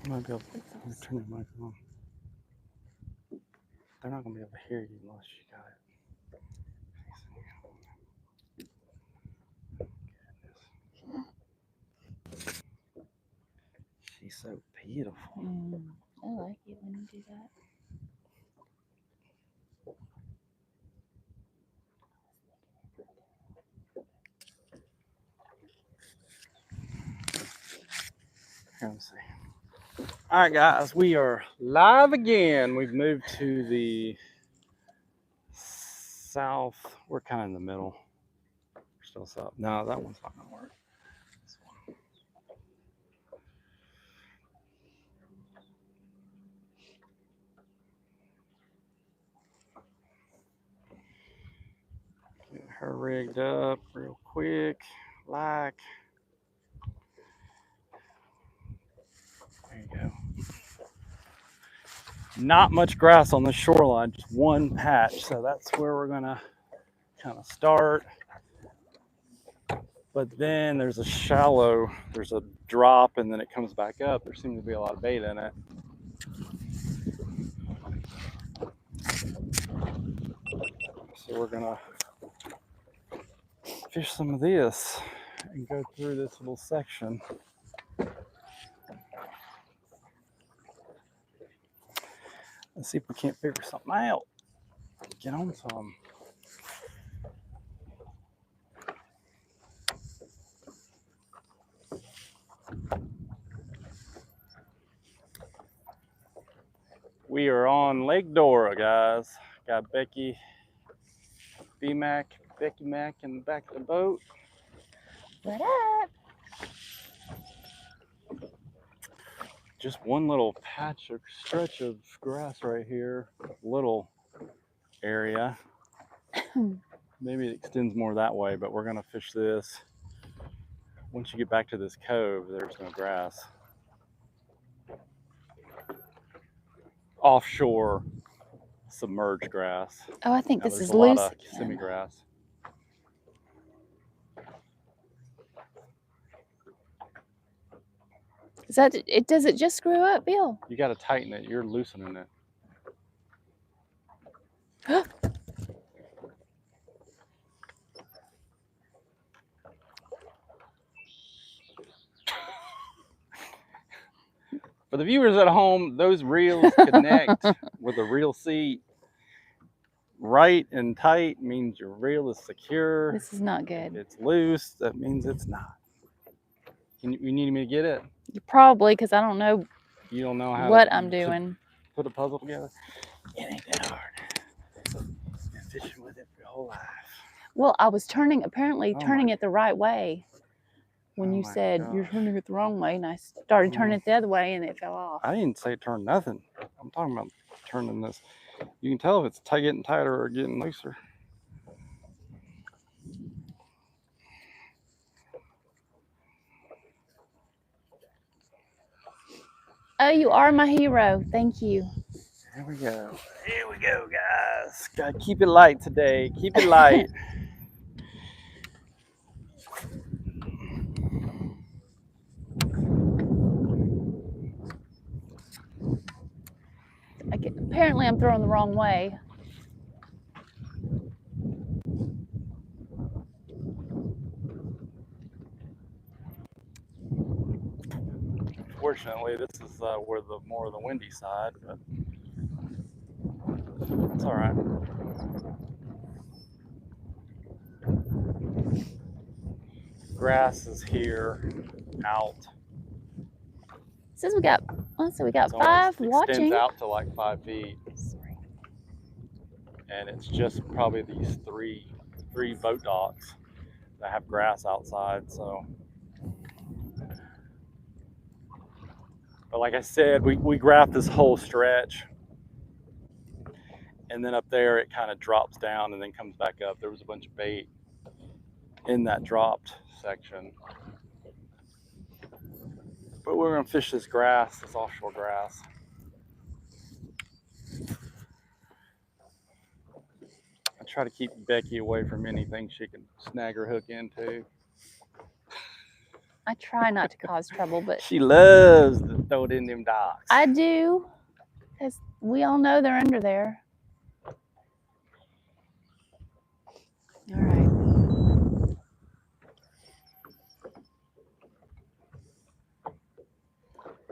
Might be able to turn your mic on. They're not going to be able to hear you unless you got it. She's so beautiful. I like it when you do that. Here, let's see. All right, guys, we are live again. We've moved to the south. We're kind of in the middle. We're still south. No, that one's not going to work. This one. Get her rigged up real quick. Like. There you go. Not much grass on the shoreline, just one patch. So that's where we're gonna kind of start. But then there's there's a drop and then it comes back up. There seems to be a lot of bait in it. So we're gonna fish some of this and go through this little section. Let's see if we can't figure something out. Get on some. We are on Lake Dora, guys. Got Becky Bmaz, Becky Mac in the back of the boat. What up? Just one little stretch of grass right here, little area. Maybe it extends more that way, but we're gonna fish this. Once you get back to this cove, there's no grass. Offshore submerged grass. Oh, I think Now, this there's is a lot loose of again. semi-grass. Is that it? Does it just screw up, Bill? You got to tighten it. You're loosening it. For the viewers at home, those reels connect with a reel seat. Right and tight means your reel is secure. This is not good. If it's loose, that means it's not. You need me to get it? Probably, because I don't know You don't know how what I'm doing. Put a puzzle together? It ain't that hard. You've been fishing with it for your whole life. Well, I was apparently turning it the right way. When you said you're turning it the wrong way, and I started turning it the other way, and it fell off. I didn't say turn nothing. I'm talking about turning this. You can tell if it's getting tighter or getting looser. Oh, you are my hero. Thank you. Here we go. Here we go, guys. Gotta keep it light today. Keep it light. Apparently, I'm throwing the wrong way. Fortunately, this is where the more of the windy side, but it's all right. Grass is here, out. It says we got 5 watching. Extends out to like 5 feet, and it's just probably these three boat docks that have grass outside. So, but like I said, we graphed this whole stretch, and then up there it kind of drops down and then comes back up. There was a bunch of bait in that dropped section, but we're gonna fish this grass, this offshore grass. I try to keep Becky away from anything she can snag her hook into. I try not to cause trouble, but She loves to throw it in them docks. I do, because we all know they're under there. All right.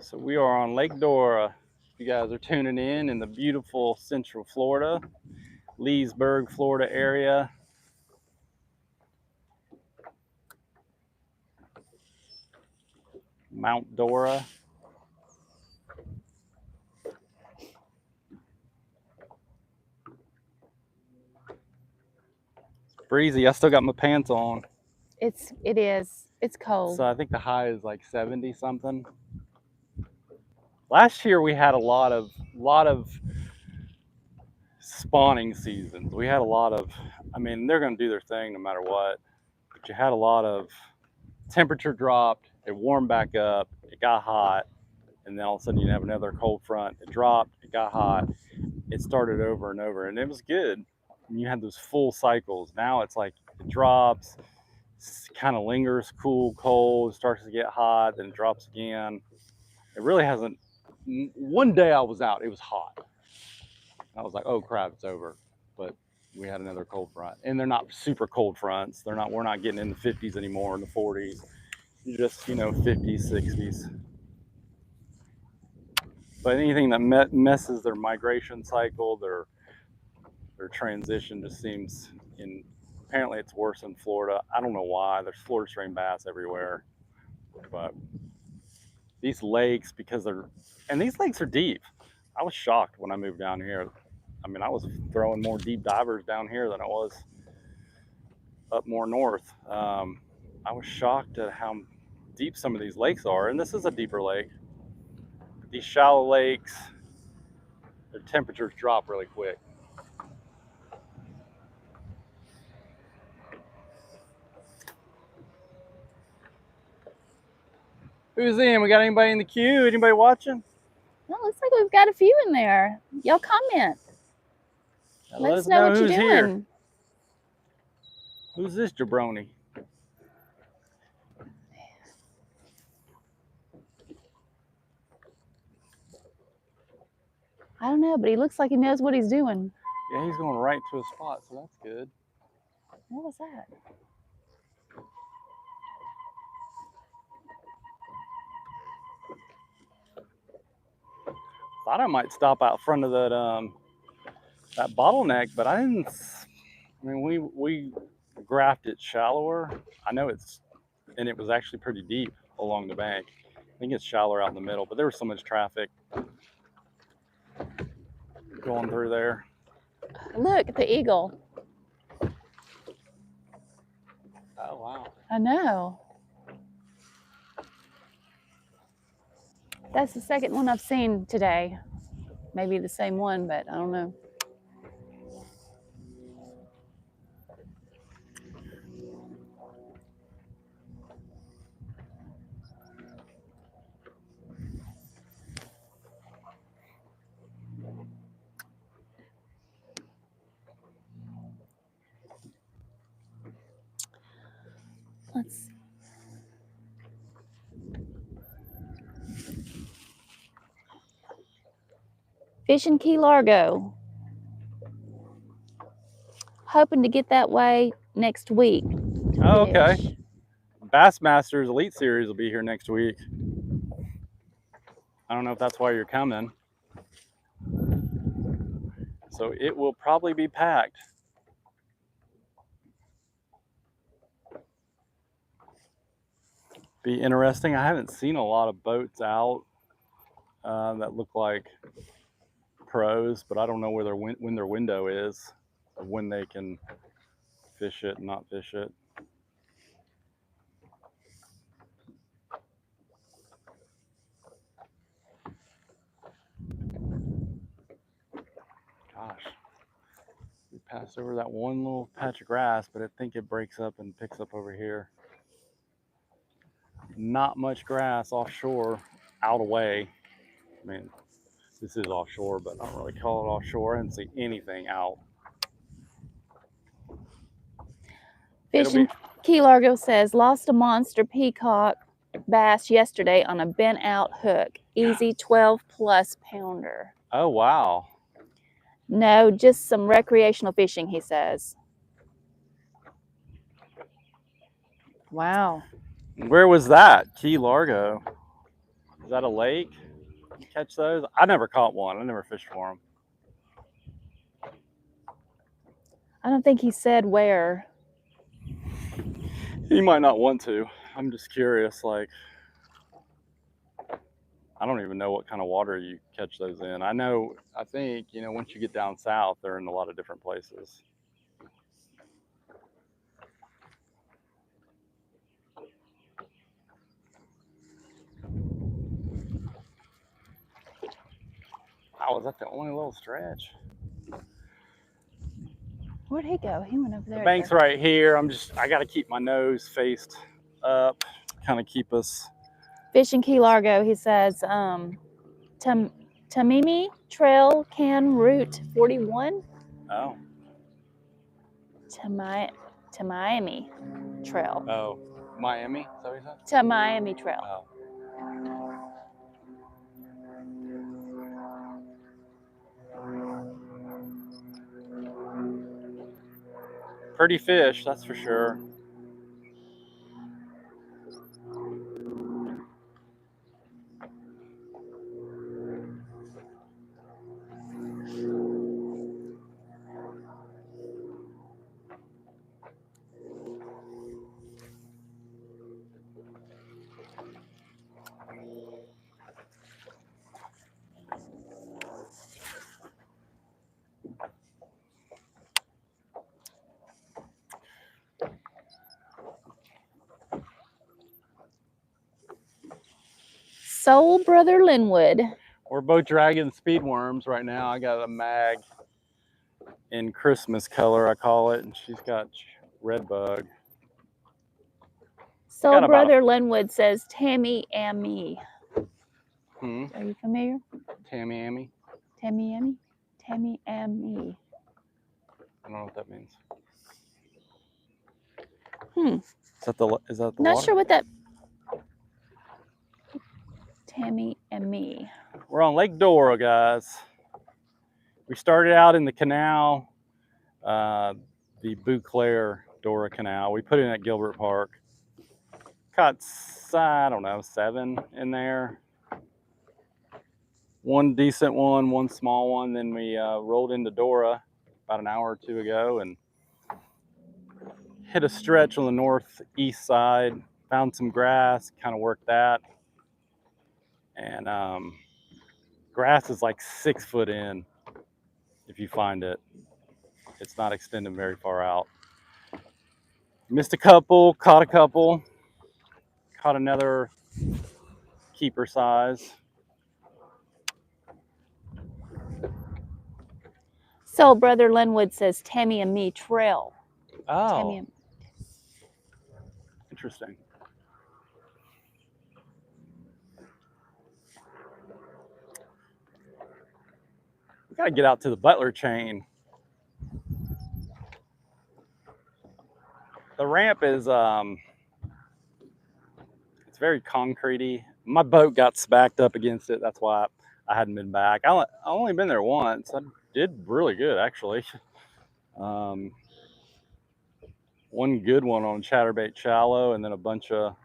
So we are on Lake Dora. You guys are tuning in the beautiful Central Florida, Leesburg, Florida area. Mount Dora. It's breezy. I still got my pants on. It is. It's cold. So I think the high is like 70 something. Last year we had a lot of spawning seasons. We had a lot of, I mean, they're going to do their thing no matter what. But you had a lot of temperature dropped, it warmed back up, it got hot, and then all of a sudden you have another cold front. It dropped, it got hot, it started over and over, and it was good. And you had those full cycles. Now it's like it drops, kind of lingers, cool, cold, starts to get hot, then it drops again. It really hasn't. One day I was out, it was hot. I was like, oh crap, it's over. But we had another cold front, and they're not super cold fronts. They're not. We're not getting in the 50s anymore, in the 40s. You just 50s, 60s. But anything that messes their migration cycle, their transition, just seems in. Apparently, it's worse in Florida. I don't know why. There's Florida strain bass everywhere, but these lakes, because these lakes are deep. I was shocked when I moved down here. I mean, I was throwing more deep divers down here than I was up more north. I was shocked at how deep some of these lakes are, and this is a deeper lake. These shallow lakes, their temperatures drop really quick. Who's in? We got anybody in the queue? Anybody watching? Well, looks like we've got a few in there. Y'all comment. Let us know what you're doing. Here. Who's this jabroni? I don't know, but he looks like he knows what he's doing. Yeah, he's going right to a spot, so that's good. What was that? Thought I might stop out front of that bottleneck, but I didn't. I mean, we graphed it shallower. I know and it was actually pretty deep along the bank. I think it's shallower out in the middle, but there was so much traffic going through there. Look at the eagle. Oh, wow. I know. That's the second one I've seen today. Maybe the same one, but I don't know. Let's see. Fishing Key Largo. Hoping to get that way next week. Oh, okay. Bassmasters Elite Series will be here next week. I don't know if that's why you're coming. So it will probably be packed. Be interesting. I haven't seen a lot of boats out that look like pros, but I don't know where when their window is of when they can fish it and not fish it. Gosh, we passed over that one little patch of grass, but I think it breaks up and picks up over here. Not much grass offshore, out away. I mean, this is offshore, but I don't really call it offshore. I didn't see anything out. Fishing Key Largo says, lost a monster peacock bass yesterday on a bent out hook. Easy 12+ pounder. Oh, wow. No, just some recreational fishing, he says. Wow. Where was that? Key Largo. Is that a lake? You catch those? I never caught one. I never fished for them. I don't think he said where. You might not want to. I'm just curious, like, I don't even know what kind of water you catch those in. I think, once you get down south, they're in a lot of different places. Oh, was that the only little stretch? Where'd he go? He went over there. The bank's right here. I got to keep my nose faced up, kind of keep us. Fishing Key Largo, he says, Tamimi Trail Can Route 41. Oh. To Miami Trail. Oh, Miami? Is that what you said? To Miami Trail. Oh. Pretty fish, that's for sure. Soul Brother Linwood. We're both dragging speed worms right now. I got a mag in Christmas color, I call it, and she's got red bug. Soul Brother Linwood says Tammy and me. Are you familiar? Tammy Amy? Tammy and me? Tammy and me. I don't know what that means. Is that the Not water? sure what that. Tammy and me. We're on Lake Dora, guys. We started out in the canal, the Bouclair Dora Canal. We put in at Gilbert Park. Caught, I don't know, 7 in there. One decent one, one small one. Then we rolled into Dora about an hour or 2 ago and hit a stretch on the northeast side. Found some grass, kind of worked that. And grass is like 6 foot in if you find it. It's not extending very far out. Missed a couple, caught a couple, caught another keeper size. Soul Brother Linwood says Tammy and me trail. Oh, Tammy and... interesting. We gotta get out to the Butler chain. The ramp is it's very concretey. My boat got backed up against it. That's why I hadn't been back. I only been there once. I did really good actually. One good one on chatterbait shallow, and then a bunch of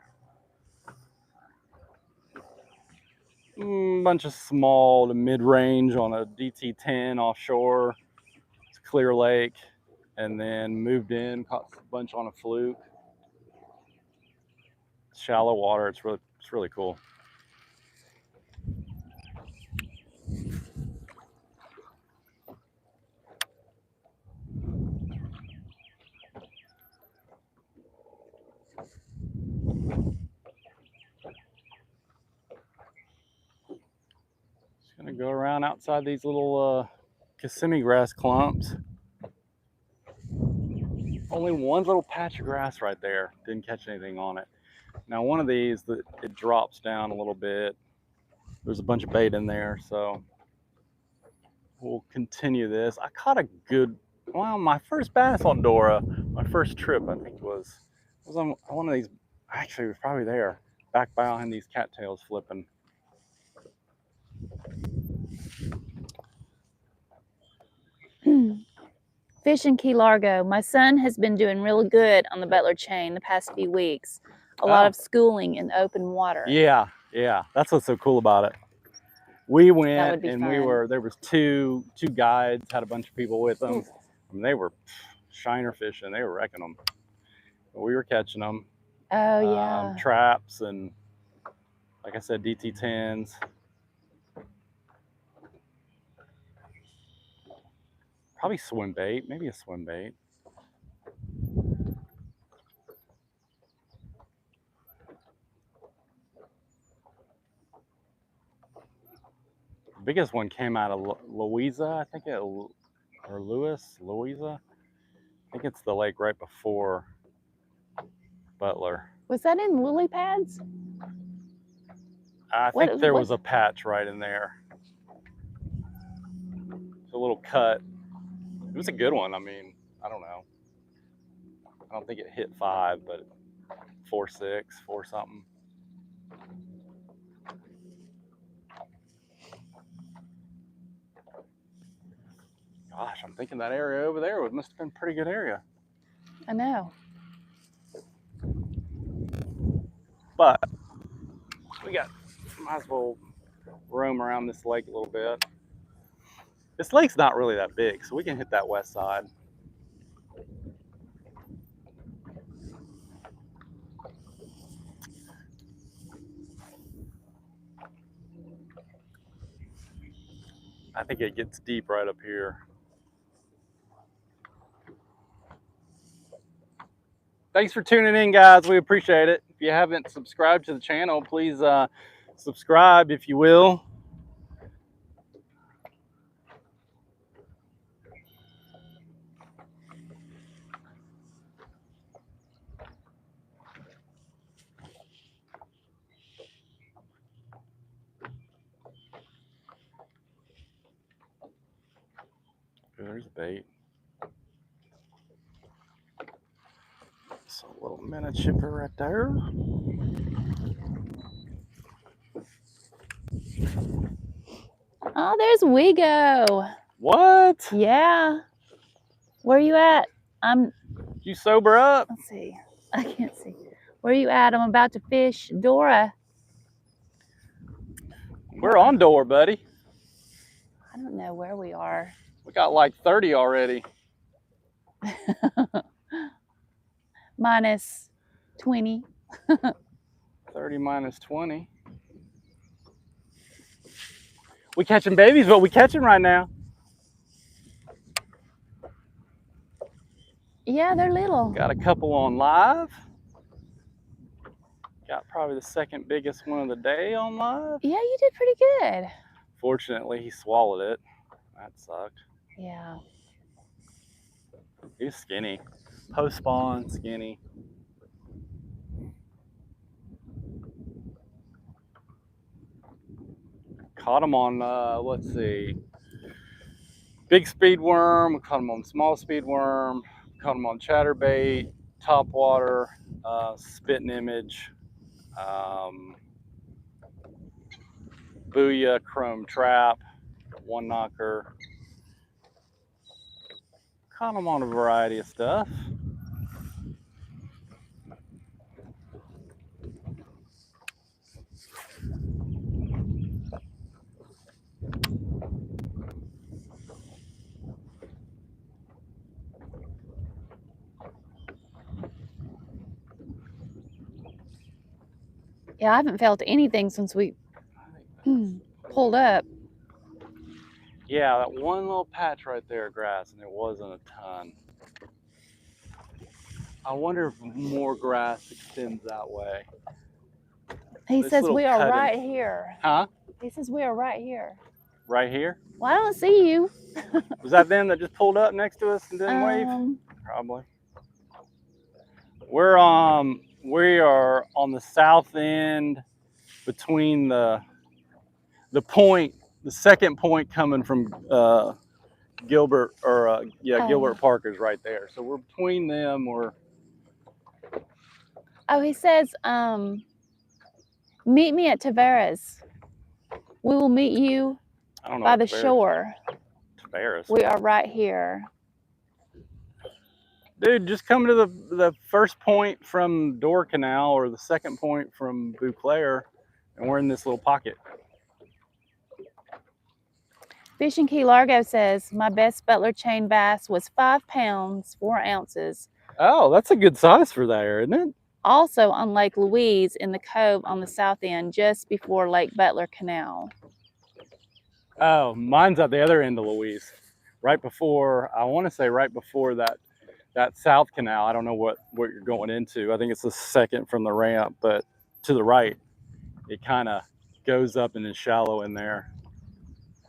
small to mid-range on a DT10 offshore. It's Clear Lake, and then moved in, caught a bunch on a fluke. Shallow water. It's really cool. Just gonna go around outside these little Kissimmee grass clumps. Only one little patch of grass right there. Didn't catch anything on it. Now one of these, it drops down a little bit. There's a bunch of bait in there, so we'll continue this. I caught a good, well, my first bass on Dora, my first trip, I think was on one of these. Actually, it was probably there. back behind these cattails flipping. Fish in Key Largo. My son has been doing really good on the Butler chain the past few weeks. A lot of schooling in open water. Yeah, yeah. That's what's so cool about it. We went and fun. there was two guides, had a bunch of people with them. And they were shiner fishing. They were wrecking them. We were catching them. Oh, yeah. Traps and, like I said, DT10s. Probably swim bait, maybe a swim bait. The biggest one came out of Louisa, I think it, or Louisa. I think it's the lake right before Butler. Was that in lily pads? I think there was a patch right in there. It's a little cut. It was a good one. I mean, I don't know. I don't think it hit 5, but 4.6, 4 something. Gosh, I'm thinking that area over there must have been a pretty good area. I know. But we might as well roam around this lake a little bit. This lake's not really that big, so we can hit that west side. I think it gets deep right up here. Thanks for tuning in, guys. We appreciate it. If you haven't subscribed to the channel, please subscribe if you will. There's a bait. It's a little minute chipper right there. Oh, there's Wego. What? Yeah. Where are you at? You sober up? Let's see. I can't see. Where are you at? I'm about to fish Dora. We're on Dora, buddy. I don't know where we are. We got like 30 already. Minus 20. 30 minus 20. We catching babies, but we catching right now. Yeah, they're little. Got a couple on live. Got probably the second biggest one of the day on live. Yeah, you did pretty good. Fortunately, he swallowed it. That sucked. Yeah. He's skinny. Post spawn, skinny. Caught him on, let's see, big speed worm. We caught him on small speed worm. Caught him on chatterbait, top water, spitting image, booyah, chrome trap, one knocker. Caught him on a variety of stuff. Yeah, I haven't felt anything since we pulled up. Yeah, that one little patch right there of grass, and there wasn't a ton. I wonder if more grass extends that way. He says we are right here. Huh? He says we are right here. Right here? Well, I don't see you. Was that them that just pulled up next to us and didn't wave? Probably. We are on the south end between the point, the second point coming from Gilbert, or Gilbert Park is right there. So we're between them. Oh, he says Meet me at Tavares. We will meet you I don't know by what the Tavares- shore. Tavares. We are right here. Dude, just come to the first point from Dora Canal or the second point from Beauclair, and we're in this little pocket. Fish in Key Largo says, my best Butler chain bass was 5 pounds, 4 ounces. Oh, that's a good size for there, isn't it? Also on Lake Louise in the cove on the south end, just before Lake Butler Canal. Oh, mine's at the other end of Louise. Right before, I want to say right before that south canal. I don't know what you're going into. I think it's the second from the ramp, but to the right, it kind of goes up and is shallow in there.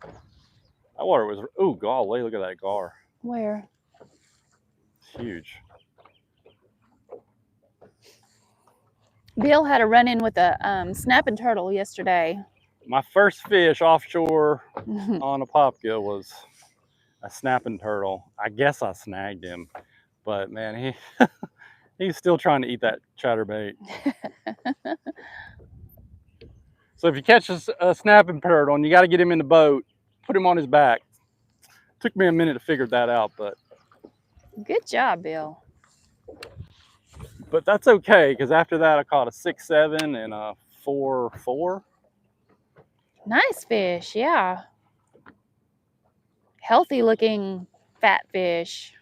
That water was, oh, golly, look at that gar. Where? It's huge. Bill had a run-in with a snapping turtle yesterday. My first fish offshore on a popgill was a snapping turtle. I guess I snagged him, but man, he's still trying to eat that chatterbait. So if you catch a snapping turtle and you got to get him in the boat, put him on his back. Took me a minute to figure that out, but Good job, Bill. But that's okay, because after that I caught a 6.7 and a 4.4. Nice fish, yeah. Healthy looking fat fish.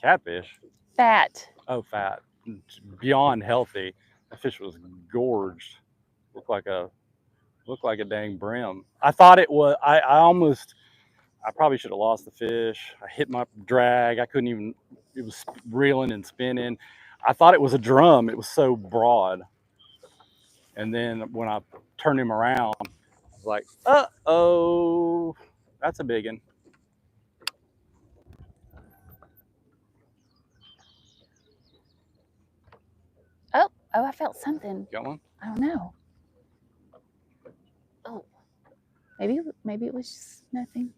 Catfish? Fat. Oh, fat. Beyond healthy. That fish was gorged. Looked like a dang brim. I thought it was. I probably should have lost the fish. I hit my drag. I couldn't even. It was reeling and spinning. I thought it was a drum. It was so broad. And then when I turned him around, I was like, uh-oh, that's a big one. Oh, I felt something. Got one? I don't know. Oh, maybe it was just nothing.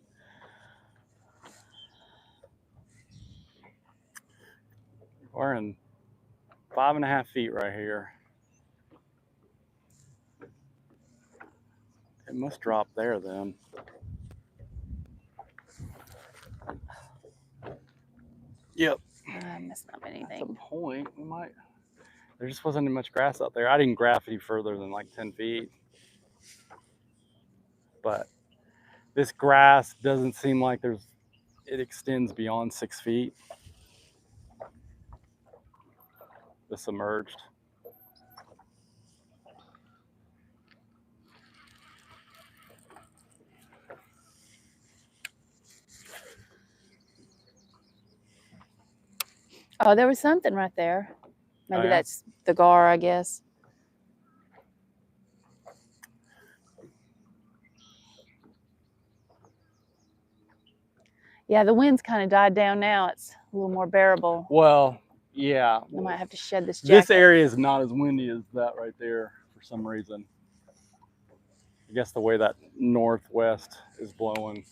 We're in 5.5 feet right here. It must drop there then. Yep. Must not be anything. That's a point. We might. There just wasn't much grass out there. I didn't graph any further than like 10 feet. But this grass doesn't seem like it extends beyond 6 feet. The submerged. Oh, there was something right there. Maybe yeah? that's the gar, I guess. Yeah, the wind's kind of died down now. It's a little more bearable. Well, yeah. I might have to shed this jacket. This area is not as windy as that right there for some reason. I guess the way that northwest is blowing.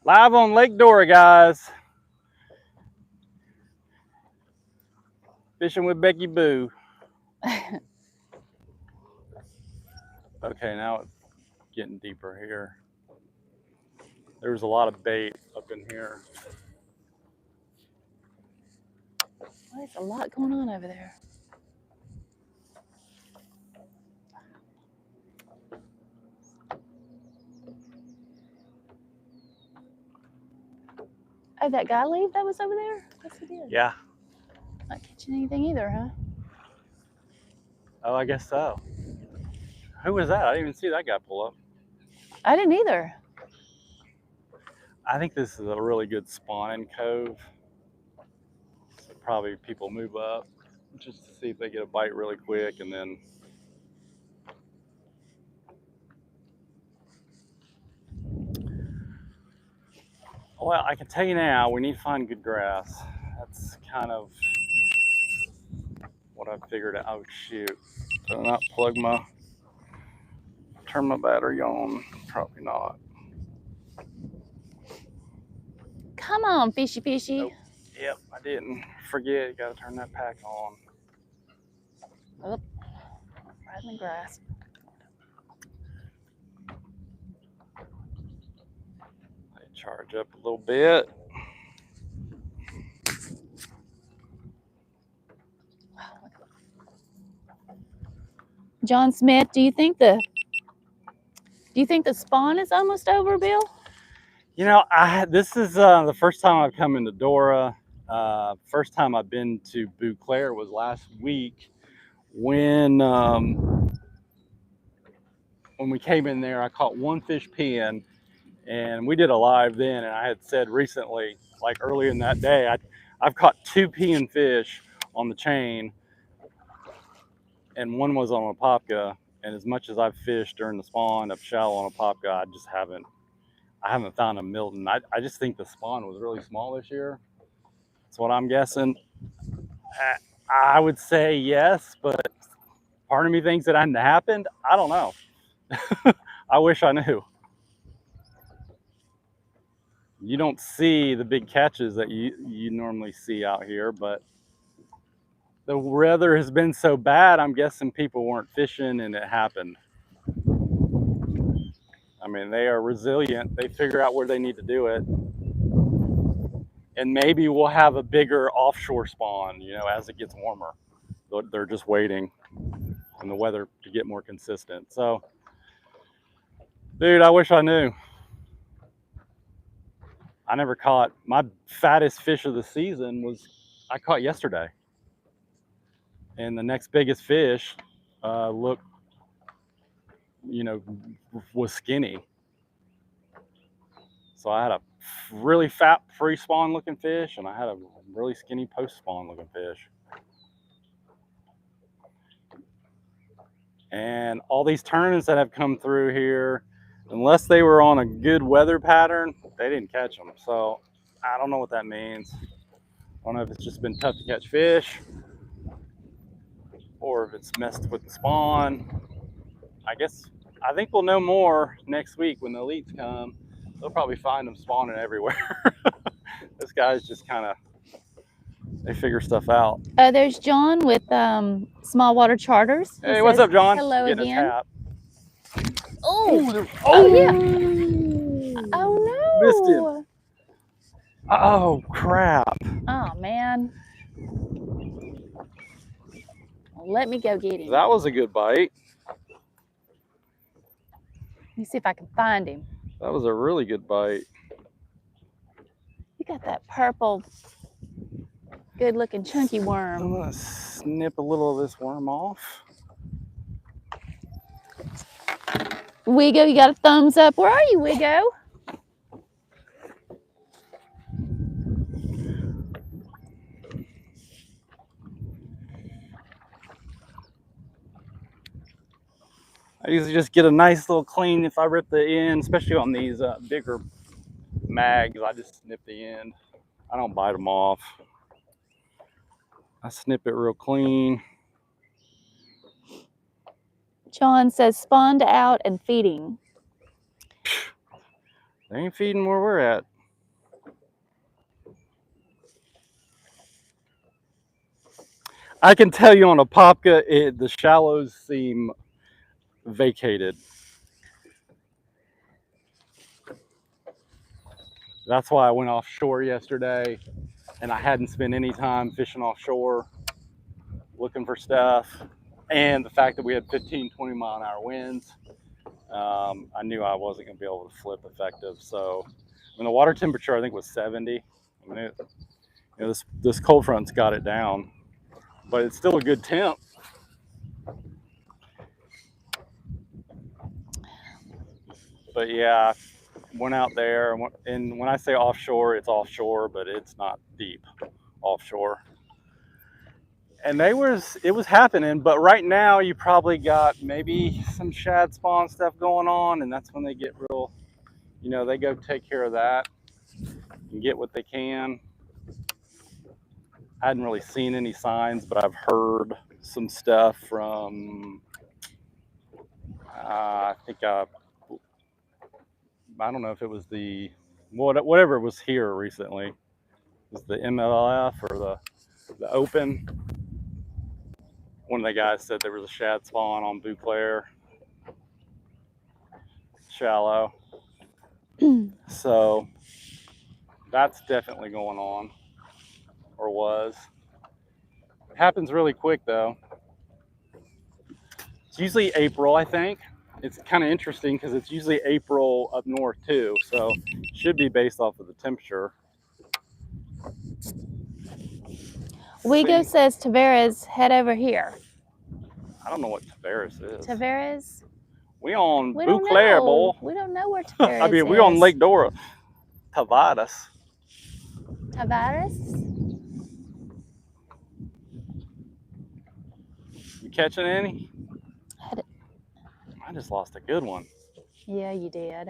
Live on Lake Dora, guys. Fishing with Becky Boo. Okay, now it's getting deeper here. There's a lot of bait up in here. Well, there's a lot going on over there. Oh, that guy leave that was over there? Yes, he did. Yeah. Not catching anything either, huh? Oh, I guess so. Who was that? I didn't even see that guy pull up. I didn't either. I think this is a really good spawning cove. So probably people move up just to see if they get a bite really quick, and then well, I can tell you now, we need to find good grass. That's kind of what I figured out. Oh shoot. Did I not turn my battery on? Probably not. Come on, fishy. Nope. Yep, I didn't forget. You gotta turn that pack on. Oh, right in the grass. Let it charge up a little bit. John Smith, do you think the spawn is almost over, Bill? You know, this is the first time I've come into Dora. First time I've been to Bouclair was last week when we came in there. I caught one fish peeing, and we did a live then. And I had said recently, like earlier in that day, I've caught 2 peeing fish on the chain, and one was on a popka. And as much as I've fished during the spawn up shallow on a popka, I haven't found a Milton. I just think the spawn was really small this year. That's what I'm guessing. I would say yes, but part of me thinks it hadn't happened. I don't know. I wish I knew. You don't see the big catches that you normally see out here, but the weather has been so bad, I'm guessing people weren't fishing and it happened. I mean, they are resilient. They figure out where they need to do it. And maybe we'll have a bigger offshore spawn, as it gets warmer. They're just waiting on the weather to get more consistent. So, dude, I wish I knew. I never caught. My fattest fish of the season I caught yesterday. And the next biggest fish looked, was skinny. So I had a really fat pre-spawn looking fish, and I had a really skinny post-spawn looking fish. And all these tournaments that have come through here, unless they were on a good weather pattern, they didn't catch them. So I don't know what that means. I don't know if it's just been tough to catch fish or if it's messed with the spawn. I think we'll know more next week when the elites come. They'll probably find them spawning everywhere. This guy's just they figure stuff out. There's John with Small Water Charters. Hey, what's up, John? Hello Getting again. A tap. Oh yeah. Oh no. Missed him. Oh crap. Oh man. Let me go get him. That was a good bite. Let me see if I can find him. That was a really good bite. You got that purple, good looking chunky worm. I'm gonna snip a little of this worm off. Wiggo, you got a thumbs up. Where are you, Wiggo? I usually just get a nice little clean if I rip the end, especially on these bigger mags. I just snip the end. I don't bite them off. I snip it real clean. John says spawned out and feeding. They ain't feeding where we're at. I can tell you on a popka, the shallows seem vacated. That's why I went offshore yesterday, and I hadn't spent any time fishing offshore looking for stuff. And the fact that we had 15, 20 mile an hour winds, I knew I wasn't going to be able to flip effective. So when the water temperature, I think, was 70, I mean, this cold front's got it down, but it's still a good temp. But yeah, went out there, and when I say offshore, it's offshore, but it's not deep offshore. And it was happening, but right now you probably got maybe some shad spawn stuff going on, and that's when they get real, they go take care of that and get what they can. I hadn't really seen any signs, but I've heard some stuff from, I don't know if it was the whatever was here recently. Was the MLF or the Open? One of the guys said there was a shad spawn on Bouclair, shallow. So that's definitely going on, or was. It happens really quick though. It's usually April, I think. It's kind of interesting because it's usually April up north too, so it should be based off of the temperature. Wigo says Tavares, head over here. I don't know what Tavares is. Tavares? We on We Bouclair, don't boy. know. We don't know where Tavares I mean, we is. on Lake Dora. Tavares. Tavares? You catching any? I just lost a good one. Yeah, you did.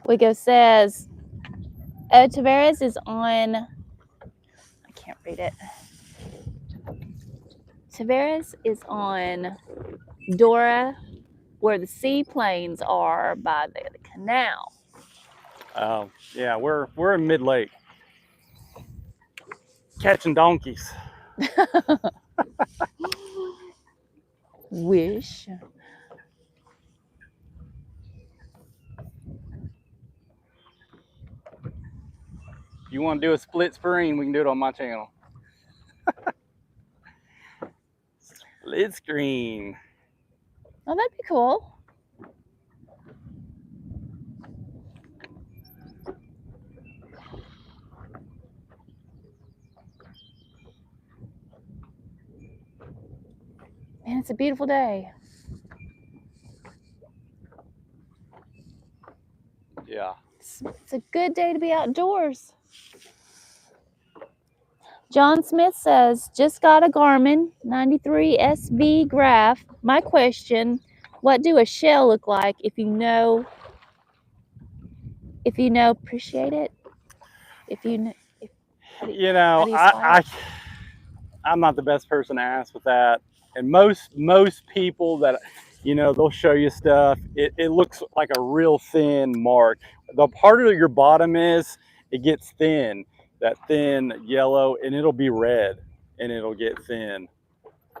Wigo says, oh, Tavares is on, I can't read it. Tavares is on Dora, where the seaplanes are by the canal. Oh, yeah, we're in mid lake, catching donkeys. Wish. If you want to do a split screen, we can do it on my channel. Split screen. Oh, that'd be cool. Man, it's a beautiful day. Yeah. It's a good day to be outdoors. John Smith says, just got a Garmin 93 SV graph. My question, what do a shell look like if you know, appreciate it? I'm not the best person to ask with that. And most people that, they'll show you stuff. It looks like a real thin mark. The part of your bottom it gets thin, that thin yellow, and it'll be red and it'll get thin.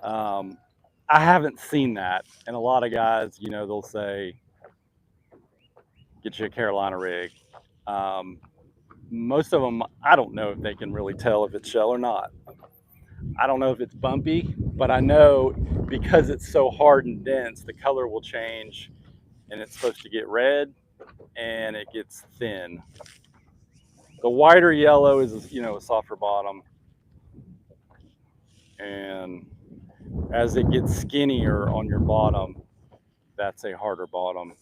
I haven't seen that. And a lot of guys, they'll say, get you a Carolina rig. Most of them, I don't know if they can really tell if it's shell or not. I don't know if it's bumpy, but I know because it's so hard and dense, the color will change, and it's supposed to get red and it gets thin. The whiter yellow is, a softer bottom, and as it gets skinnier on your bottom, that's a harder bottom.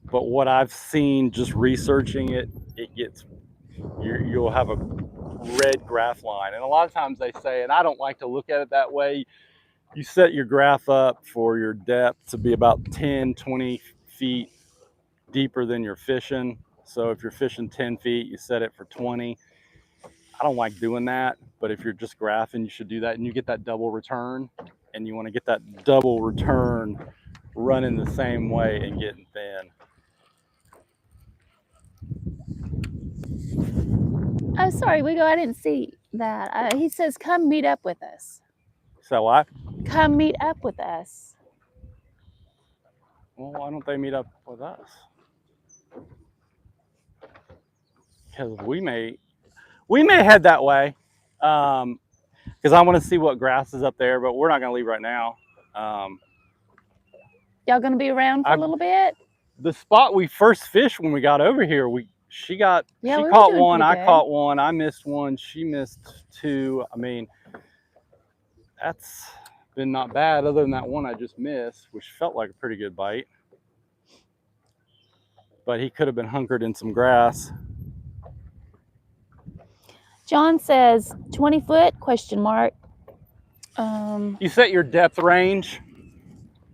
But what I've seen just researching it, you'll have a red graph line. And a lot of times they say, and I don't like to look at it that way, you set your graph up for your depth to be about 10, 20 feet deeper than you're fishing. So if you're fishing 10 feet, you set it for 20. I don't like doing that, but if you're just graphing, you should do that. And you get that double return, and you want to get that double return running the same way and getting thin. Oh, sorry, Wigo, I didn't see that. He says, come meet up with us. So what? Come meet up with us. Well, why don't they meet up with us? Because we may head that way. Because I want to see what grass is up there, but we're not going to leave right now. Y'all going to be around for a little bit? The spot we first fished when we got over here, she caught one, I caught one, I missed one, she missed two. I mean, that's been not bad other than that one I just missed, which felt like a pretty good bite. But he could have been hunkered in some grass. John says 20 foot, question mark. You set your depth range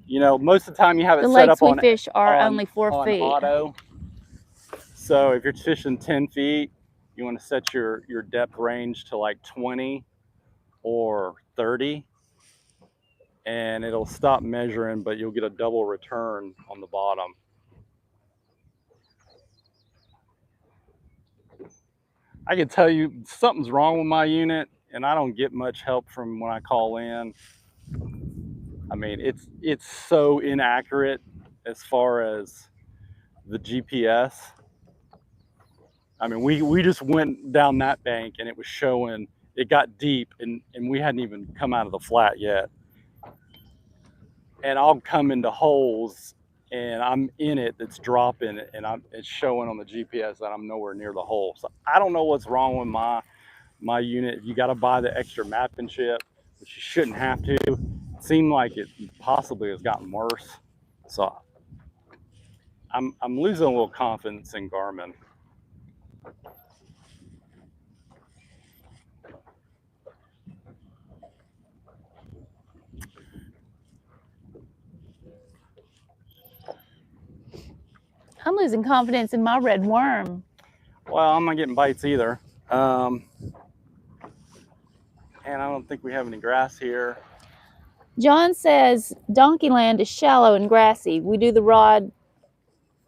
You know, most of the time you have it The set up lakes we on fish are only 4 feet. auto. So if you're fishing 10 feet, you want to set your depth range to like 20 or 30, and it'll stop measuring, but you'll get a double return on the bottom. I can tell you something's wrong with my unit, and I don't get much help from when I call in. I mean, it's so inaccurate as far as the GPS. I mean, we just went down that bank and it was showing, it got deep, and we hadn't even come out of the flat yet. And I'll come into holes and I'm in it, that's dropping, and it's showing on the GPS that I'm nowhere near the hole. So I don't know what's wrong with my unit. You got to buy the extra mapping chip, which you shouldn't have to. It seemed like it possibly has gotten worse. So I'm losing a little confidence in Garmin. I'm losing confidence in my red worm. Well, I'm not getting bites either. And I don't think we have any grass here. John says Donkeyland is shallow and grassy. We do the rod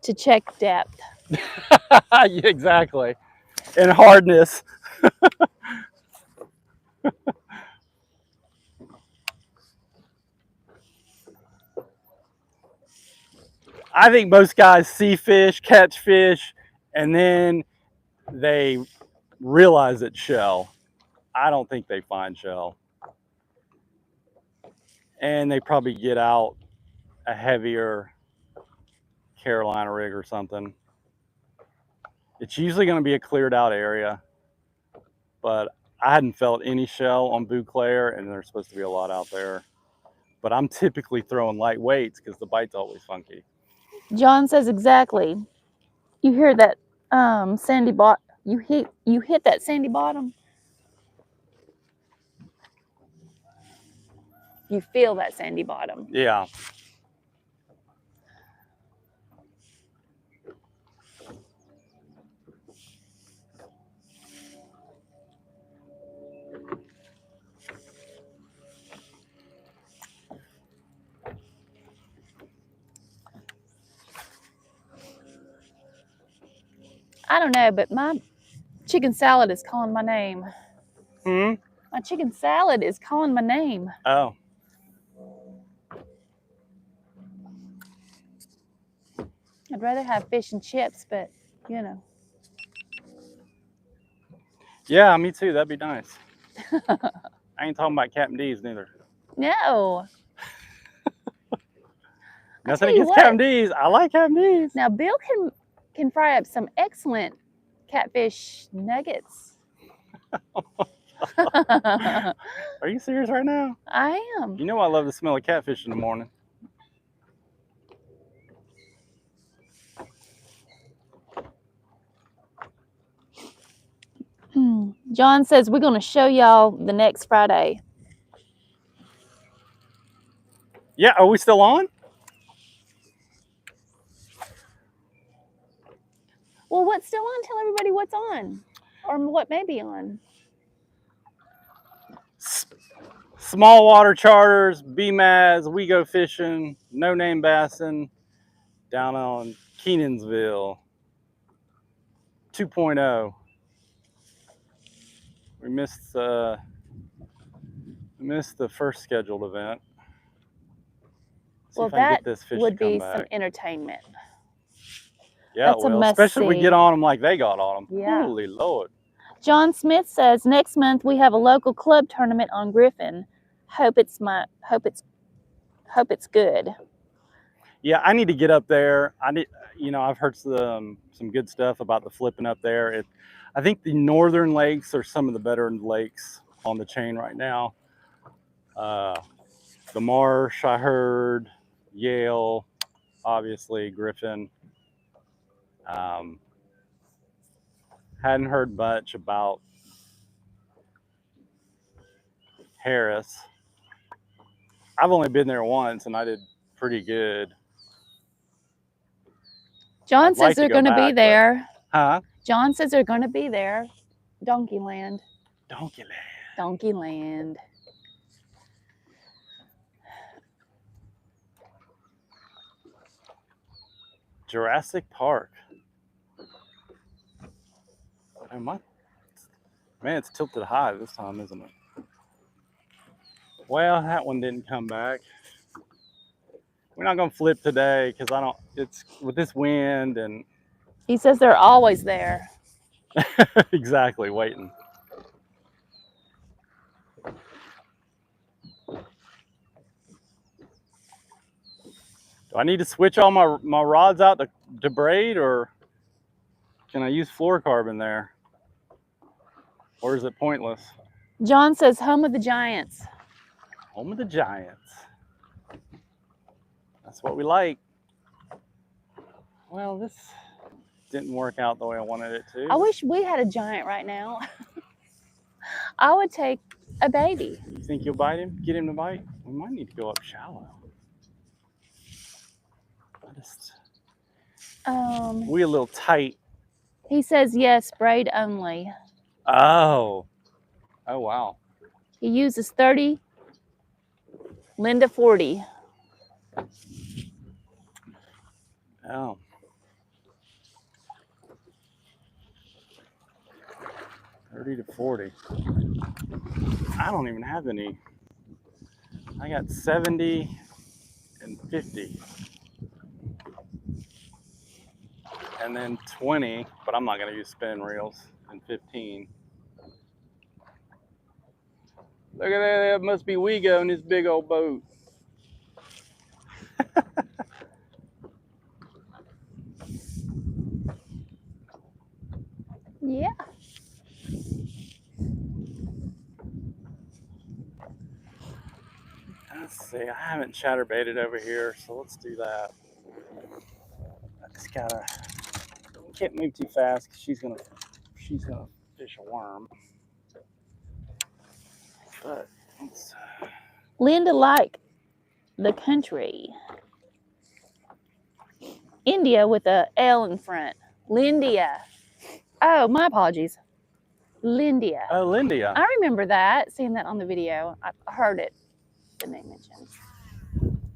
to check depth. Yeah, exactly. And hardness. I think most guys see fish, catch fish, and then they realize it's shell. I don't think they find shell. And they probably get out a heavier Carolina rig or something. It's usually going to be a cleared out area, but I hadn't felt any shell on Bouclair, and there's supposed to be a lot out there. But I'm typically throwing light weights because the bite's always funky. John says exactly. You hear that sandy bottom? You hit that sandy bottom. You feel that sandy bottom. Yeah. I don't know, but my chicken salad is calling my name. Hmm? My chicken salad is calling my name. Oh. I'd rather have fish and chips, but you know. Yeah, me too. That'd be nice. I ain't talking about Captain D's neither. No. Nothing against Captain D's. I like Captain D's. Now Bill can fry up some excellent catfish nuggets. Are you serious right now? I am. You know I love the smell of catfish in the morning. John says we're going to show y'all the next Friday. Yeah, are we still on? Well, what's still on? Tell everybody what's on, or what may be on. Small water charters, Bmaz, we go fishing, no name bassing, down on Kenansville, 2.0. We missed the first scheduled event. Well, that would be some entertainment. Yeah, it will, especially if we get on them like they got on them. Yeah. Holy Lord. John Smith says next month we have a local club tournament on Griffin. Hope it's good. Yeah, I need to get up there. I've heard some good stuff about the flipping up there. I think the northern lakes are some of the better lakes on the chain right now. The Marsh, I heard, Yale, obviously Griffin. Hadn't heard much about Harris. I've only been there once, and I did pretty good. John I'd says like to they're go going to be back, but- there. Huh? John says they're going to be there. Donkeyland. Donkeyland. Donkeyland. Jurassic Park. Man, it's tilted high this time, isn't it? Well, that one didn't come back. We're not gonna flip today because I don't. It's with this wind and He says they're always there. exactly waiting. Do I need to switch all my rods out to braid, or can I use fluorocarbon there? Or is it pointless? John says home of the Giants. Home of the Giants. That's what we like. Well, this didn't work out the way I wanted it to. I wish we had a giant right now. I would take a baby. You think you'll bite him? Get him to bite? We might need to go up shallow. We a little tight. He says yes, braid only. Oh. Oh, wow. He uses 30, Linda 40. Oh. $30 to $40. I don't even have any. I got 70 and 50. And then 20, but I'm not going to use spinning reels, and 15. Look at that, that must be Wego in this big old boat. Yeah. Let's see, I haven't chatterbaited over here, so let's do that. I just gotta, can't move too fast because she's gonna fish a worm. But let's, Linda like the country. India with a L in front. Lindia. Oh, my apologies. Lindia. oh, Lindia. I remember that, seeing that on the video. I heard it, the name mentioned.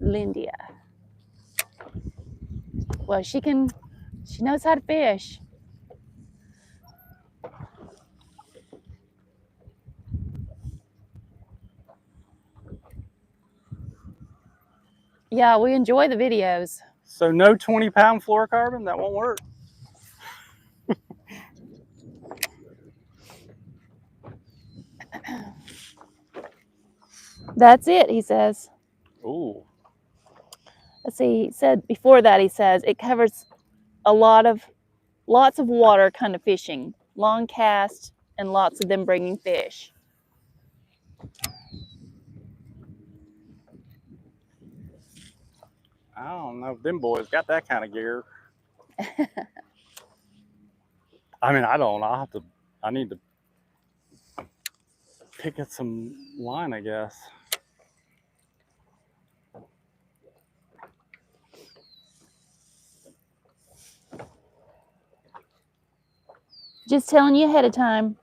Lindia. Well, she knows how to fish. Yeah, we enjoy the videos. So no 20-pound fluorocarbon? That won't work? That's it, he says. Ooh. Let's see, he said before that, he says it covers lots of water kind of fishing, long cast, and lots of them bringing fish. I don't know if them boys got that kind of gear. I mean, I don't. I need to pick up some line, I guess. Just telling you ahead of time.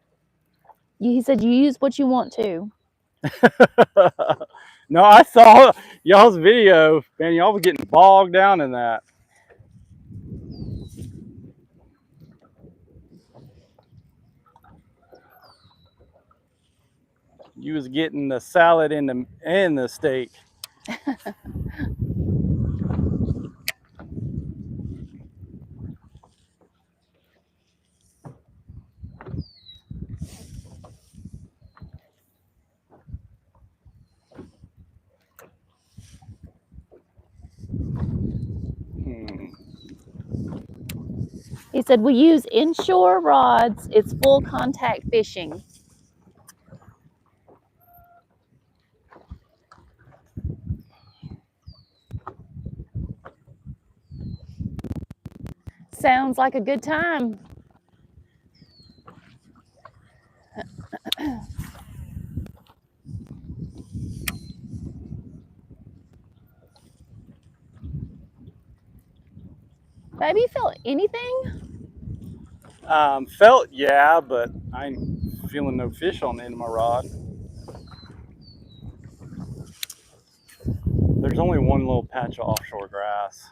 He said you use what you want to. No, I saw y'all's video. Man, y'all was getting bogged down in that. You was getting the salad and the steak. He said we use inshore rods. It's full contact fishing. Sounds like a good time. Baby, you felt anything? Felt, yeah, but I ain't feeling no fish on the end of my rod. There's only one little patch of offshore grass.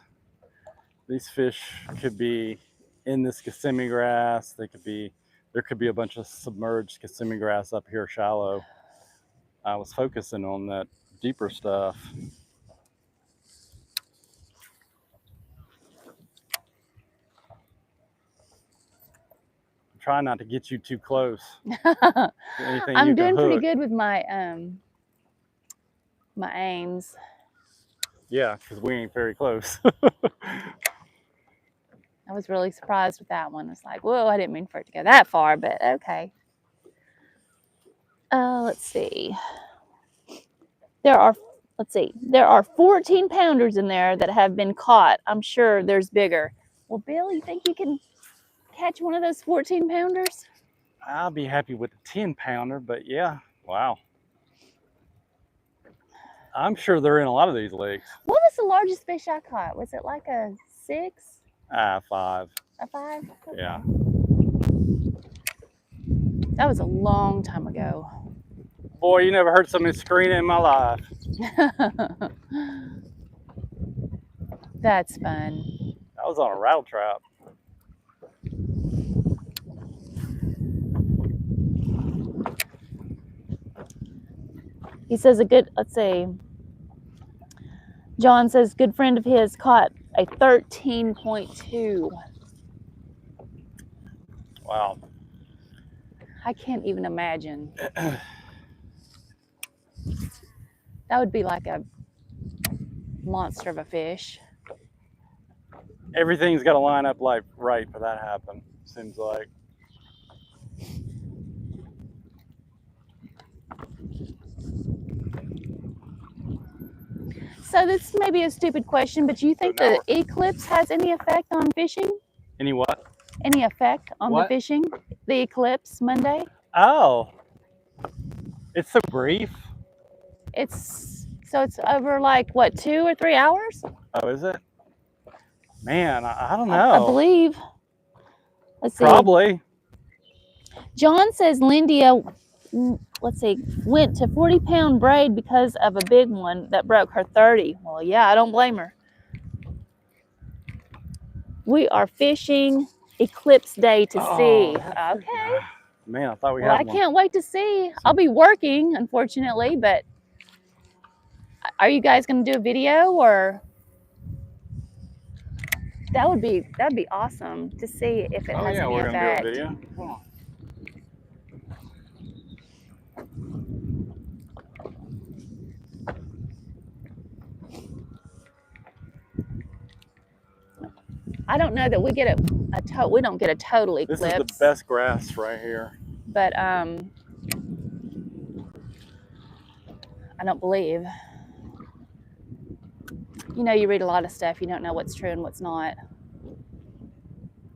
These fish could be in this Kissimmee grass. There could be a bunch of submerged Kissimmee grass up here shallow. I was focusing on that deeper stuff. Try not to get you too close. Anything I'm you doing can pretty hook. good with my my aims. Yeah, because we ain't very close. I was really surprised with that one. It's like, whoa, I didn't mean for it to go that far, but okay. Let's see. There are 14 pounders in there that have been caught. I'm sure there's bigger. Well, Bill, you think you can catch one of those 14 pounders? I'll be happy with a 10 pounder, but yeah, wow. I'm sure they're in a lot of these lakes. What was the largest fish I caught? Was it like a 6? 5. A 5? Okay. Yeah. That was a long time ago. Boy, you never heard somebody screaming in my life. That's fun. I was on a rattle trap. He says let's see. John says good friend of his caught a 13.2. Wow. I can't even imagine. That would be like a monster of a fish. Everything's got to line up like right for that to happen, seems like. So this may be a stupid question, but do you think the eclipse has any effect on fishing? Any what? Any effect on the fishing? The eclipse Monday? Oh. It's so brief. It's over like what, 2 or 3 hours? Oh, is it? Man, I don't know. I believe. Let's see. Probably. John says Lindia, let's see, went to 40-pound braid because of a big one that broke her 30. Well, yeah, I don't blame her. We are fishing eclipse day to see. Okay. Man, I thought we Well, had I one. can't wait to see. I'll be working, unfortunately, but are you guys going to do a video or? That'd be awesome to see if it has any we're effect. Gonna do a video. Come on. I don't know that we get we don't get a total eclipse. This is the best grass right here. But I don't believe. You know, you read a lot of stuff, you don't know what's true and what's not.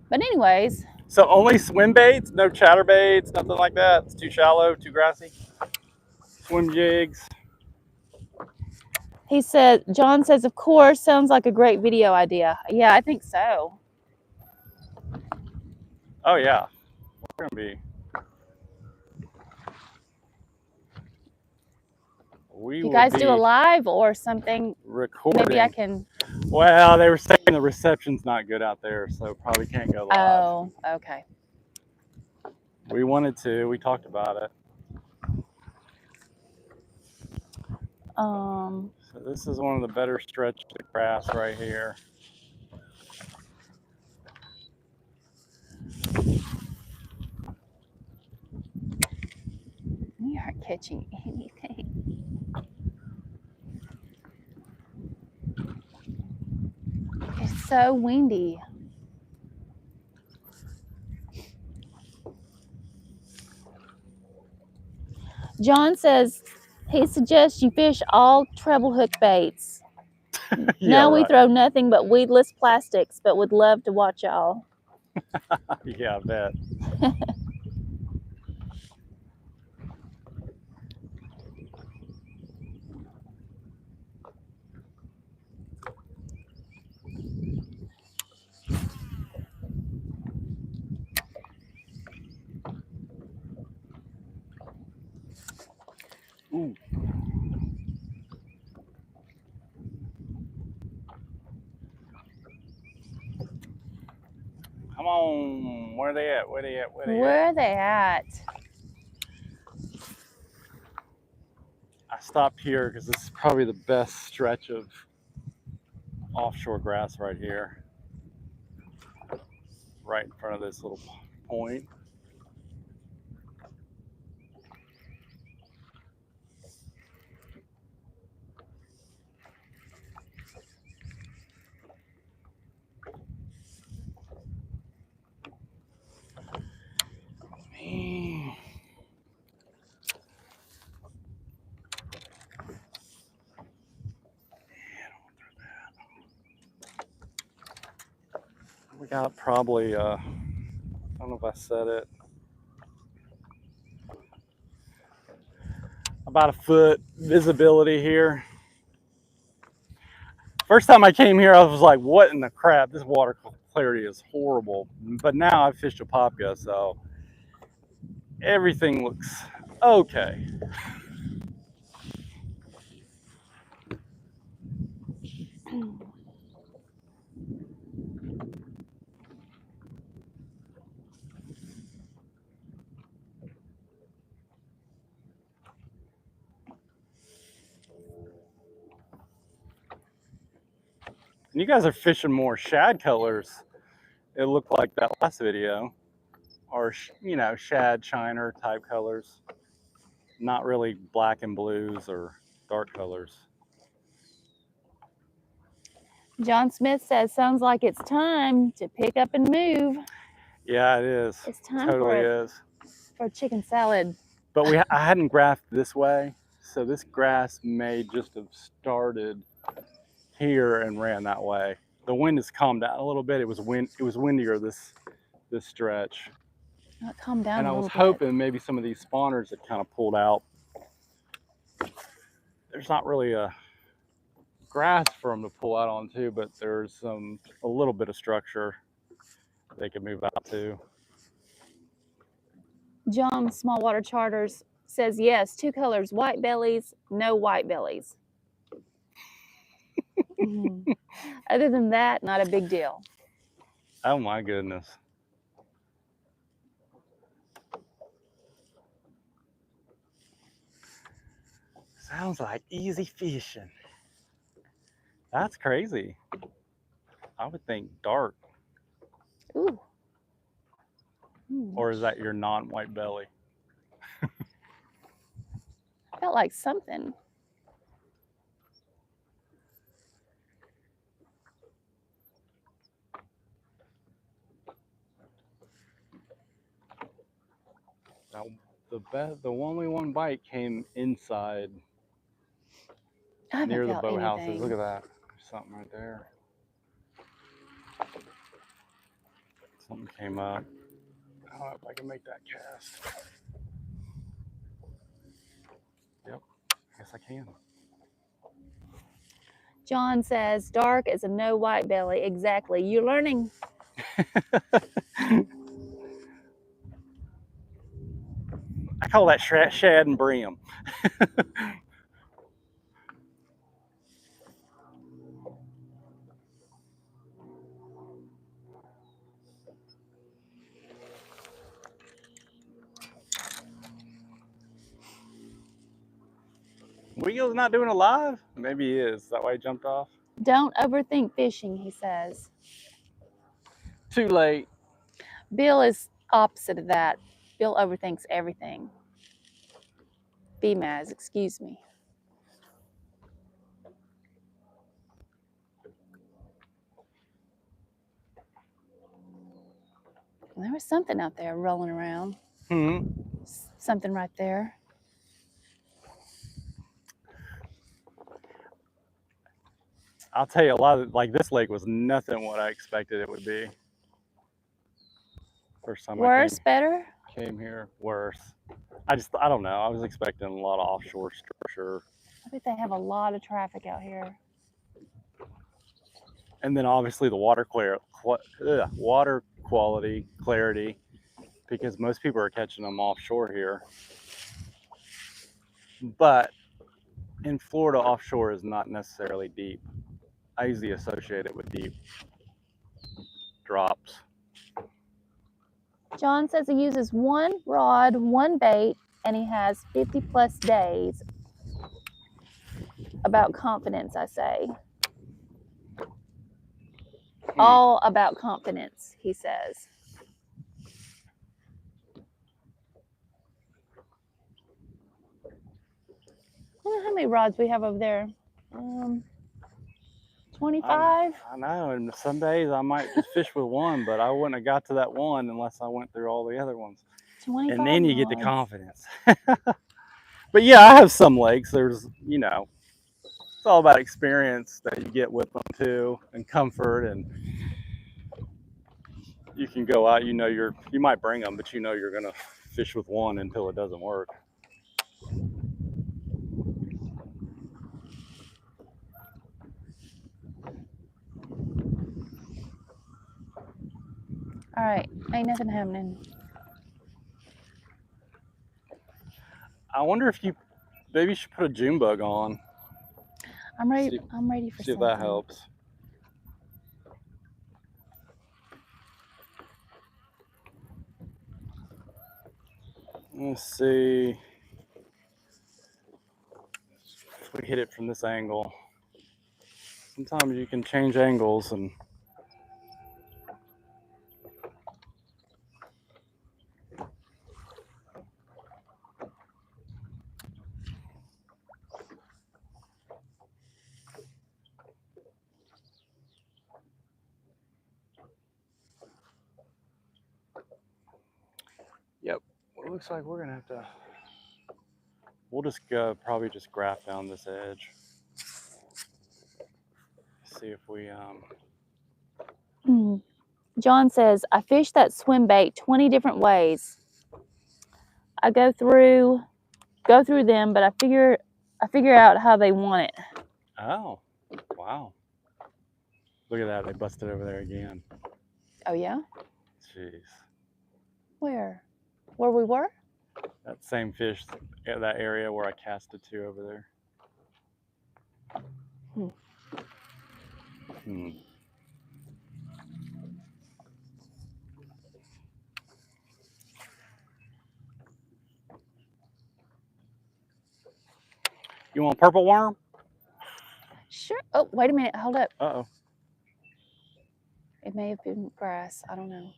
But anyways. So only swim baits, no chatter baits, nothing like that. It's too shallow, too grassy. Swim jigs. He said, John says, of course, sounds like a great video idea. Yeah, I think so. Oh yeah, we're gonna be. You guys do a live or something? Recording. Maybe I can. Well, they were saying the reception's not good out there, so probably can't go live. Oh, okay. We wanted to. We talked about it. So this is one of the better stretches of grass right here. We aren't catching anything. It's so windy. John says he suggests you fish all treble hook baits. Now we throw nothing but weedless plastics, but would love to watch y'all. Yeah, I bet. Ooh. Come on. Where they at? Where they at? Where they Where at? are they at? I stopped here because this is probably the best stretch of offshore grass right here. Right in front of this little point. Man. We got probably, I don't know if I said it, about a foot visibility here. First time I came here, I was like, what in the crap? This water clarity is horrible. But now I've fished a Popka, so everything looks okay. And you guys are fishing more shad colors. It looked like that last video, or you know, shad shiner type colors, not really black and blues or dark colors. John Smith says, sounds like it's time to pick up and move. Yeah, it is. It's time Totally is. for chicken salad. But I hadn't graphed this way, so this grass may just have started here and ran that way. The wind has calmed down a little bit. It was windier this stretch. Oh, it calmed down And a I little was bit. hoping maybe some of these spawners had kind of pulled out. There's not really a grass for them to pull out onto, but there's a little bit of structure they could move out to. John Small Water Charters says, yes, 2 colors, white bellies, no white bellies. Other than that, not a big deal. Oh my goodness. Sounds like easy fishing. That's crazy. I would think dark. Ooh. Or is that your non-white belly? Felt like something. Now, the only one bite came inside I haven't near the felt boathouses. anything. Look at that. There's something right there. Something came up. I don't know if I can make that cast. Yep, I guess I can. John says, dark is a no white belly. Exactly. You're learning. I call that shad and brim. Wheel's not doing a live? Maybe he is. Is that why he jumped off? Don't overthink fishing, he says. Too late. Bill is opposite of that. Bill overthinks everything. Bmaz, excuse me. There was something out there rolling around. Something right there. I'll tell you, a lot of, like, this lake was nothing what I expected it would be. First time Worse, better? came here, worse. I don't know. I was expecting a lot of offshore structure. I bet they have a lot of traffic out here. And then obviously the water quality, clarity, because most people are catching them offshore here. but in Florida, offshore is not necessarily deep. I usually associate it with deep drops. John says he uses one rod, one bait, and he has 50 plus days. About confidence, I say. All about confidence, he says. I don't know how many rods we have over there. 25? I know, and some days I might just fish with one, but I wouldn't have got to that one unless I went through all the other ones. 25 And then you get the rods. confidence. But yeah, I have some lakes. There's, you know, it's all about experience that you get with them too, and comfort. And you can go out, you know, you might bring them, but you know you're gonna fish with one until it doesn't work. All right, ain't nothing happening. I wonder if you maybe should put a June bug on. I'm ready. I'm ready for See if something. that helps. Let's see if we hit it from this angle. Sometimes you can change angles and yep. Well, it looks like we're gonna have to. We'll just go probably just graph down this edge. See if we John says, I fish that swim bait 20 different ways. I go through them, but I figure out how they want it. Oh, wow. Look at that, they busted over there again. Oh yeah? Jeez. Where we were? That same fish, that area where I casted to over there. You want purple worm? Sure. Oh, wait a minute. Hold up. Uh-oh. It may have been grass. I don't know.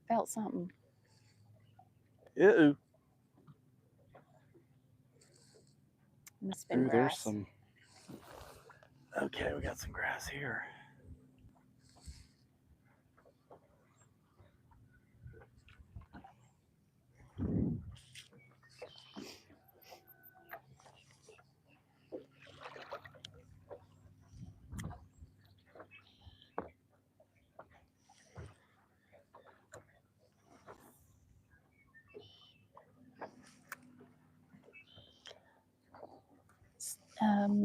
Felt something. Ew. Must have been Ooh, grass. there's some. Okay, we got some grass here.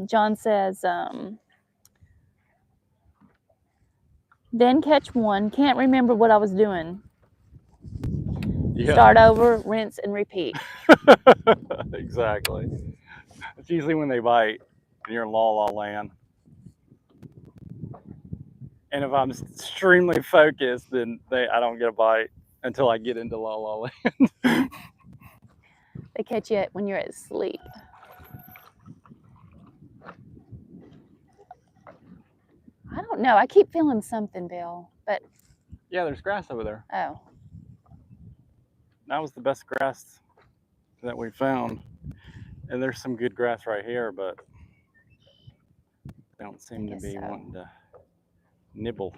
John says, then catch one. Can't remember what I was doing. Yeah. Start over, rinse, and repeat. Exactly. It's usually when they bite and you're in la land. And if I'm extremely focused, then I don't get a bite until I get into la land. They catch you when you're asleep. I don't know. I keep feeling something, Bill, but Yeah, there's grass over there. oh. That was the best grass that we found. And there's some good grass right here, but they don't seem to be wanting to nibble.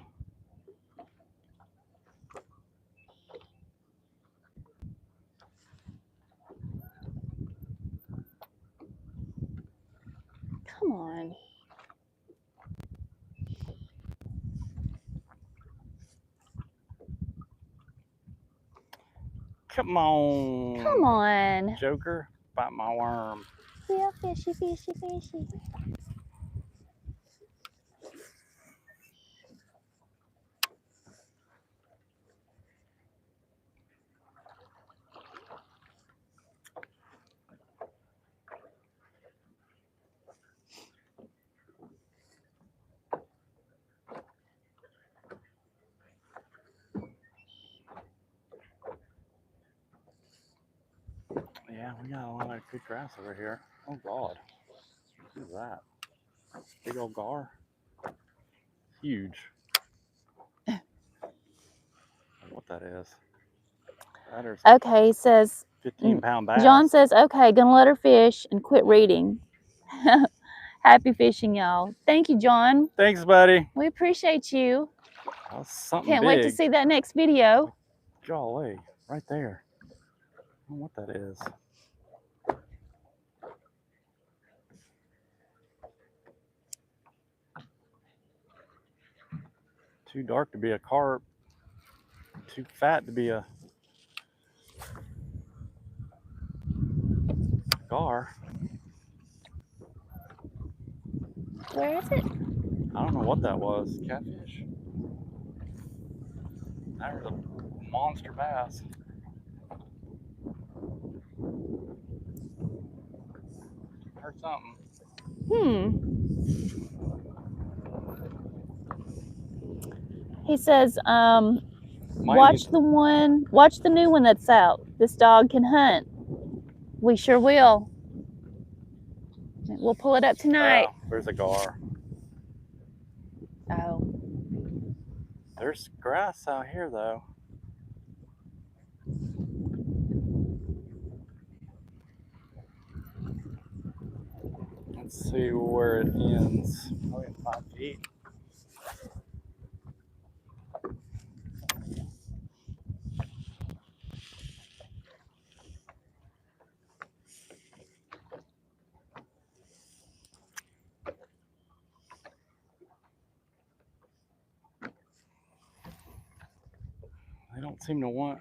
Come on. Come on. Come on. Joker, bite my worm. Yeah, fishy, fishy, fishy. Yeah, we got a lot of good grass over here. Oh God, what is that? Big old gar. Huge. I don't know what that is. That is Okay, he says, 15-pound bass. John says, okay, gonna let her fish and quit reading. Happy fishing, y'all. Thank you, John. Thanks, buddy. We appreciate you. That was something Can't big. wait to see that next video. Golly, right there. I don't know what that is. Too dark to be a carp. Too fat to be a gar. Where is it? I don't know what that was. Catfish. There's a monster bass. Heard something. He says, Might watch need- the new one that's out. This dog can hunt. We sure will. We'll pull it up tonight. There's a gar. Oh. There's grass out here though. Let's see where it ends. Probably at 5 feet. They don't seem to want.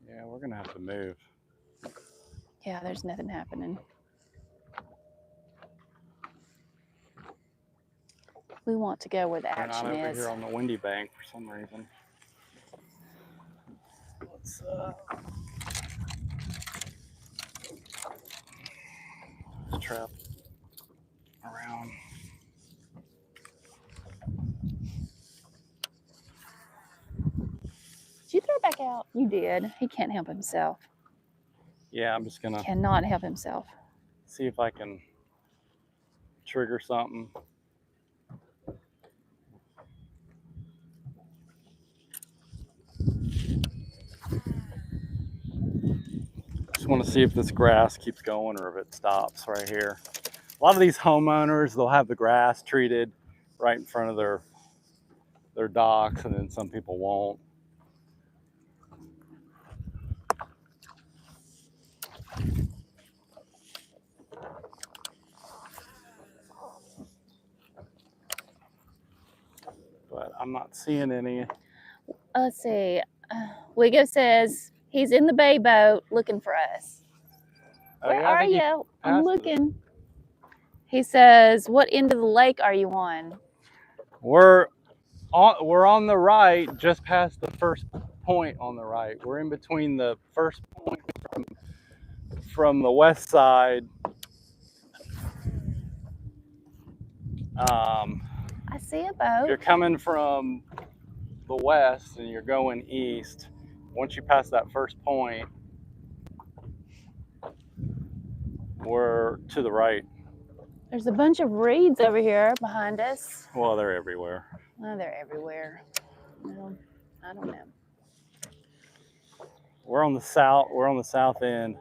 Yeah, we're gonna have to move. Yeah, there's nothing happening. We want to go where the We're not action over is. here on the windy bank for some reason. Let's trap around. Did you throw it back out? You did. He can't help himself. Yeah, I'm just gonna Cannot help himself. see if I can trigger something. Just want to see if this grass keeps going or if it stops right here. A lot of these homeowners, they'll have the grass treated right in front of their docks, and then some people won't. But I'm not seeing any. Let's see. Wigo says he's in the bay boat looking for us. Oh, Where yeah, I are think he you? I'm passed us. looking. He says, what end of the lake are you on? We're on the right, just past the first point on the right. We're in between the first point from the west side. I see a If boat. you're coming from the west and you're going east, once you pass that first point, we're to the right. There's a bunch of reeds over here behind us. Well, they're everywhere. Oh, they're everywhere. Well, I don't know. We're on the south end,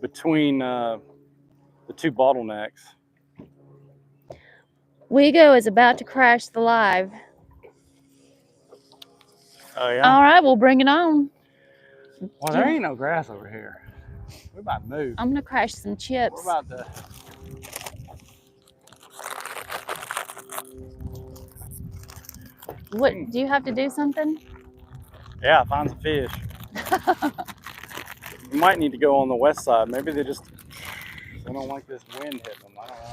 between the two bottlenecks. Wigo is about to crash the live. Oh yeah. All right, we'll bring it on. Well, there ain't no grass over here. We're about to move. I'm gonna crash some chips. We're about to. What, do you have to do something? Yeah, find some fish. You might need to go on the west side. Maybe they don't like this wind hitting them. I don't know.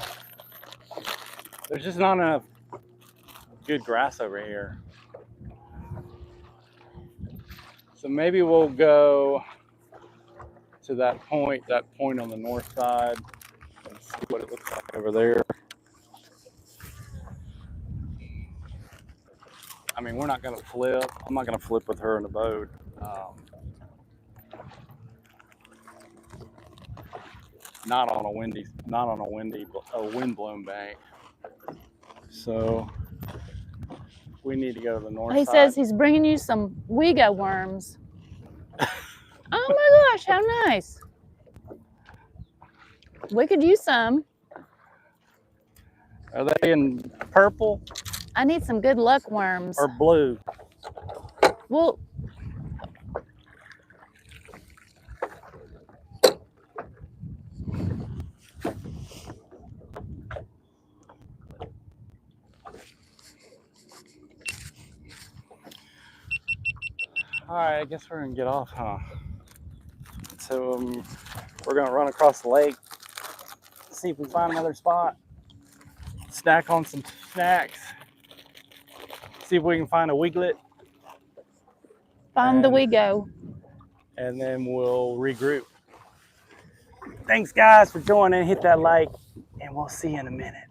There's just not enough good grass over here. So maybe we'll go to that point on the north side, and see what it looks like over there. I mean, we're not gonna flip. I'm not gonna flip with her in the boat. not on a wind-blown bank. So we need to go to the north He side. says he's bringing you some Wego worms. Oh my gosh, how nice. We could use some. Are they in purple I need some good luck worms. or blue? Well, All right, I guess we're gonna get off, huh? So we're gonna run across the lake, see if we find another spot, snack on some snacks, see if we can find a wiglet, find the Wego. and then we'll regroup. Thanks, guys, for joining. Hit that like, and we'll see you in a minute.